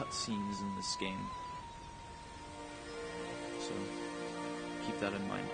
cutscenes in this game. So, keep that in mind.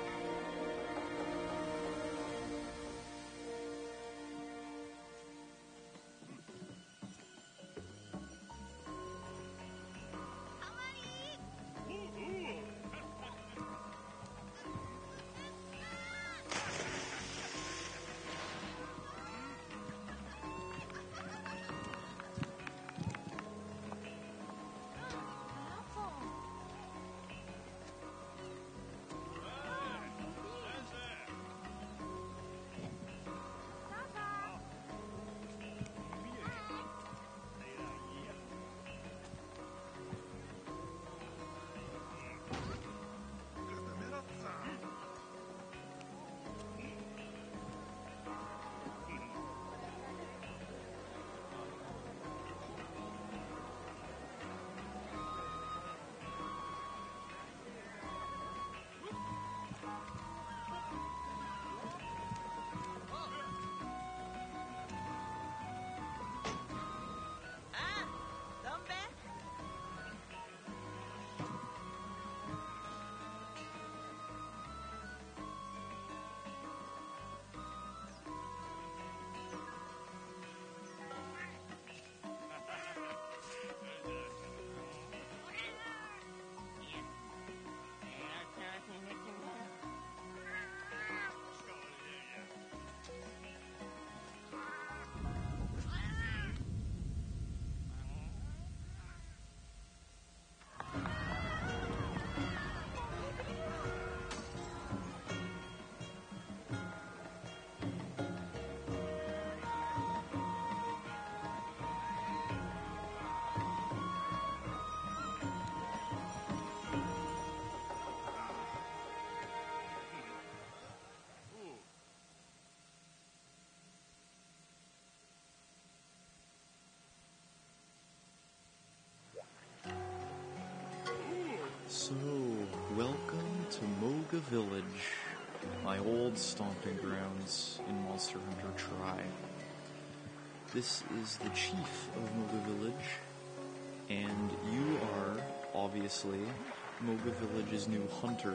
So, welcome to Moga Village, my old stomping grounds in Monster Hunter Tri. This is the chief of Moga Village, and you are, obviously, Moga Village's new hunter.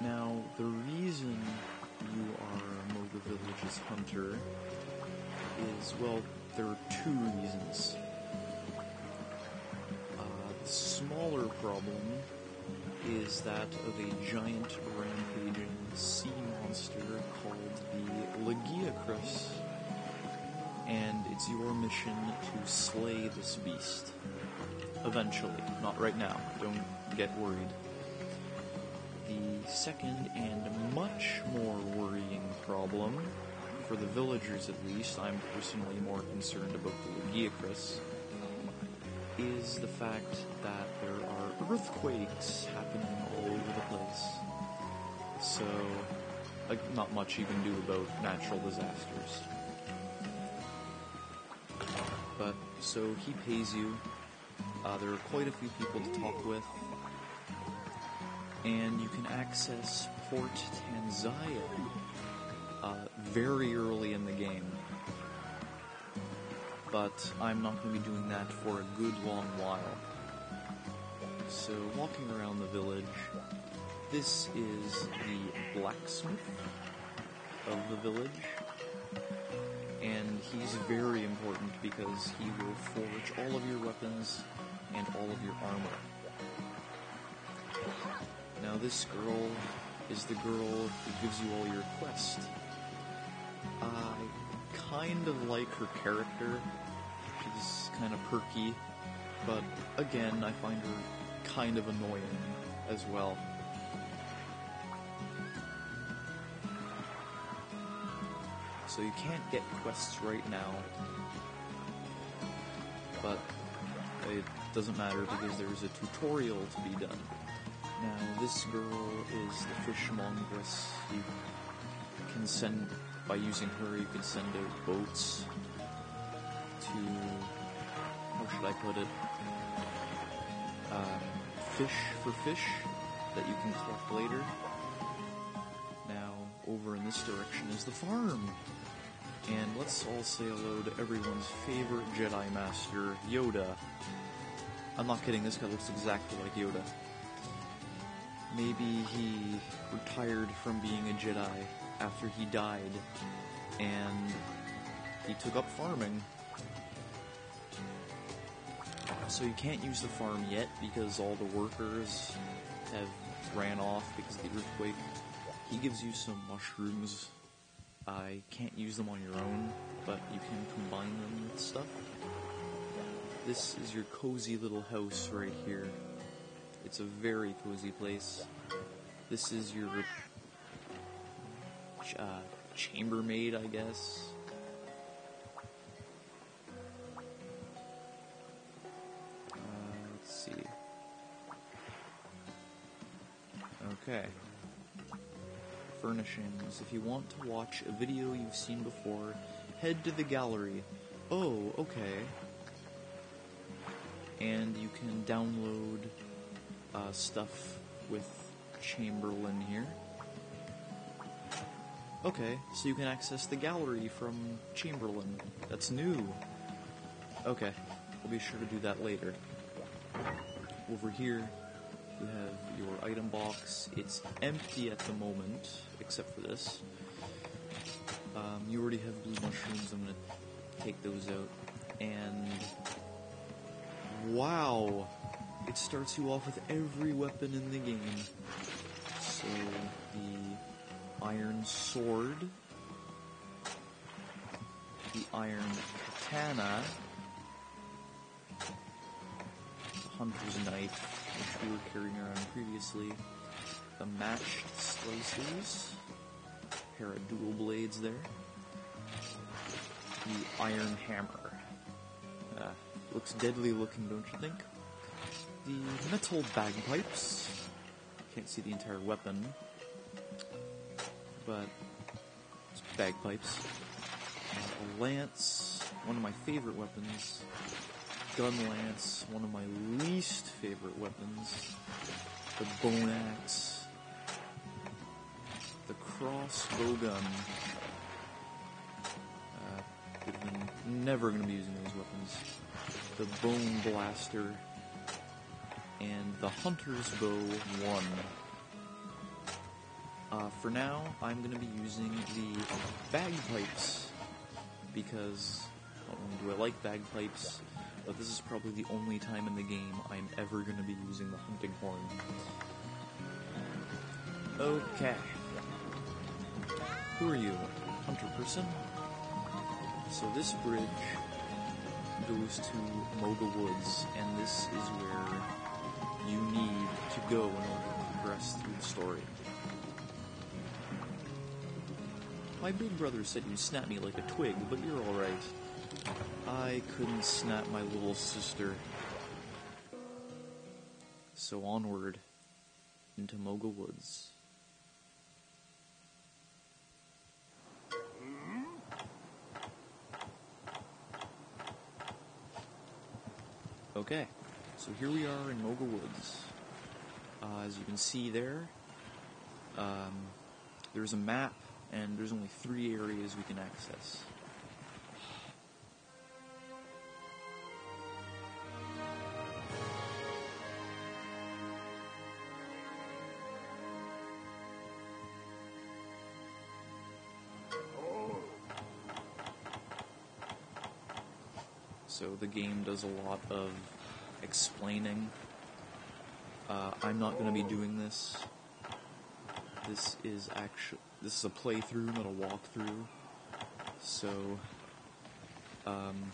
Now, the reason you are Moga Village's hunter is, well, there are two reasons. The smaller problem is that of a giant rampaging sea monster called the Legiacrus, and it's your mission to slay this beast. Eventually, not right now, don't get worried. The second and much more worrying problem, for the villagers at least, I'm personally more concerned about the Legiacrus, is the fact that there are earthquakes happening all over the place. So, not much you can do about natural disasters. But, so he pays you. There are quite a few people to talk with. And you can access Port Tanzaya very early in the game. But I'm not going to be doing that for a good long while. So, walking around the village, this is the blacksmith of the village, and he's very important because he will forge all of your weapons and all of your armor. Now, this girl is the girl who gives you all your quests. I kind of like her character. She's kind of perky, but again, I find her kind of annoying as well. So you can't get quests right now, but it doesn't matter because there's a tutorial to be done. Now, this girl is the fishmongress. You can send, by using her, you can send out boats to, how should I put it, fish for fish that you can collect later. Now, over in this direction is the farm. And let's all say hello to everyone's favorite Jedi Master, Yoda. I'm not kidding, this guy looks exactly like Yoda. Maybe he retired from being a Jedi after he died, and he took up farming. So you can't use the farm yet because all the workers have ran off because of the earthquake. He gives you some mushrooms. I can't use them on your own, but you can combine them with stuff. This is your cozy little house right here. It's a very cozy place. This is your chambermaid, I guess. Let's see. Okay. Furnishings. If you want to watch a video you've seen before, head to the gallery. Oh, okay. And you can download stuff with Chamberlain here. Okay, so you can access the gallery from Chamberlain. That's new. Okay, we'll be sure to do that later. Over here, you have your item box. It's empty at the moment, except for this. You already have blue mushrooms. I'm gonna take those out. And wow! It starts you off with every weapon in the game. So, the iron sword, the iron katana, the hunter's knife, which we were carrying around previously, the matched slicers, pair of dual blades there, the iron hammer. Looks deadly looking, don't you think? The metal bagpipes. Can't see the entire weapon, but it's bagpipes. A lance, one of my favorite weapons. Gun lance, one of my least favorite weapons. The bone axe. The crossbow gun. I'm never going to be using those weapons. The bone blaster. And the hunter's bow 1. For now, I'm going to be using the bagpipes, because not only do I like bagpipes, but this is probably the only time in the game I'm ever going to be using the hunting horn. Okay. Who are you? Hunter person? So this bridge goes to Moga Woods, and this is where you need to go in order to progress through the story. My big brother said you'd snap me like a twig, but you're alright. I couldn't snap my little sister. So onward into Moga Woods. Okay, so here we are in Moga Woods. As you can see there, there's a map, and there's only 3 areas we can access. So the game does a lot of explaining. I'm not going to be doing this. This is a playthrough, not a walkthrough. So I'm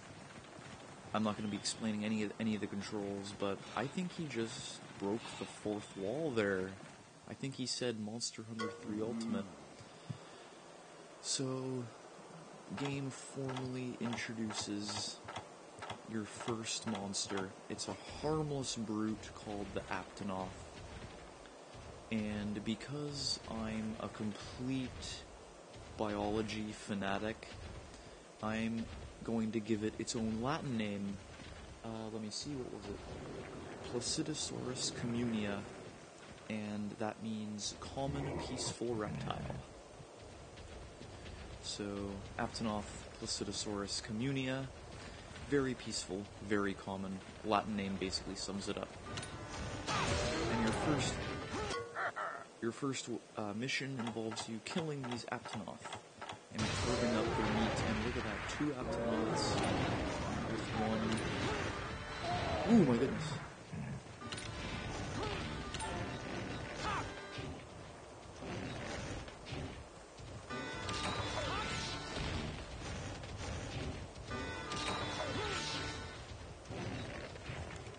not going to be explaining any of the controls, but I think he just broke the 4th wall there. I think he said Monster Hunter 3 Ultimate. So, game formally introduces your first monster. It's a harmless brute called the Aptonoth. And because I'm a complete biology fanatic, I'm going to give it its own Latin name. Let me see, what was it? Placidosaurus communia, and that means common peaceful reptile. So, Aptonoth Placidosaurus communia, very peaceful, very common. Latin name basically sums it up. And your first mission involves you killing these Aptonoth and carving up their meat. And look at that, 2 Aptonoths with 1. Ooh, my goodness.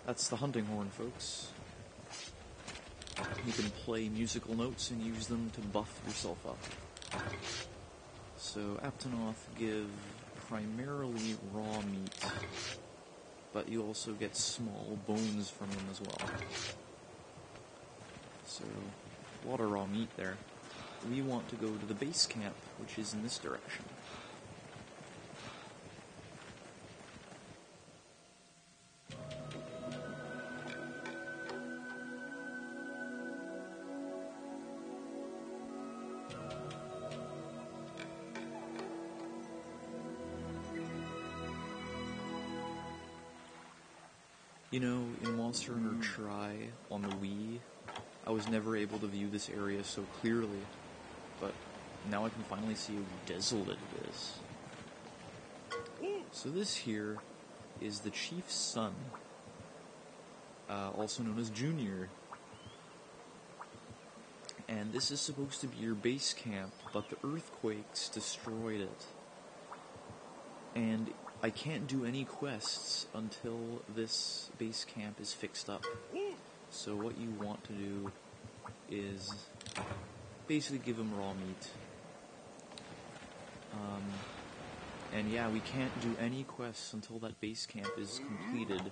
That's the hunting horn, folks. You can play musical notes and use them to buff yourself up. So, Aptonoth give primarily raw meat, but you also get small bones from them as well. So, a lot of raw meat there. We want to go to the base camp, which is in this direction. You know, in Monster Hunter Tri on the Wii, I was never able to view this area so clearly, but now I can finally see how desolate it is. So this here is the Chief's son, also known as Junior. And this is supposed to be your base camp, but the earthquakes destroyed it. And I can't do any quests until this base camp is fixed up. So what you want to do is basically give him raw meat. And yeah, we can't do any quests until that base camp is completed.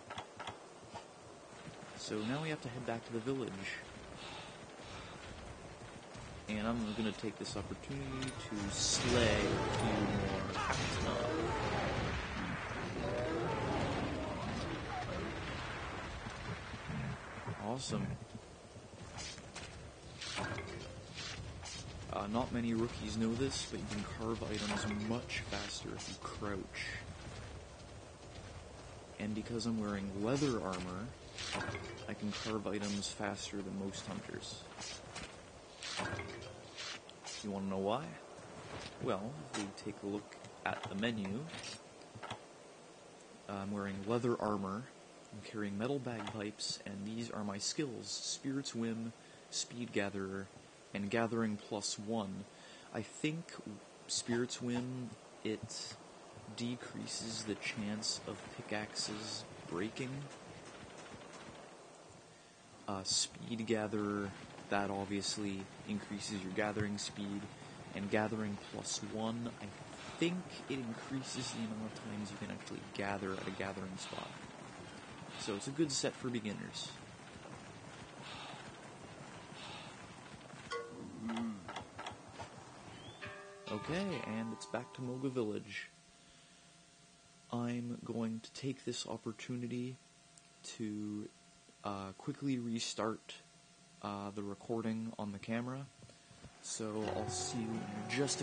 So now we have to head back to the village. And I'm going to take this opportunity to slay a few more Aptonoth. Awesome. Not many rookies know this, but you can carve items much faster if you crouch. And because I'm wearing leather armor, I can carve items faster than most hunters. You want to know why? Well, if we take a look at the menu, I'm wearing leather armor, I'm carrying metal bagpipes, and these are my skills: Spirit's Whim, Speed Gatherer, and Gathering +1. I think Spirit's Whim, it decreases the chance of pickaxes breaking. Speed Gatherer, that obviously increases your gathering speed, and Gathering +1, I think it increases the amount of times you can actually gather at a gathering spot. So it's a good set for beginners. Okay, and it's back to Moga Village. I'm going to take this opportunity to quickly restart the recording on the camera. So I'll see you in just a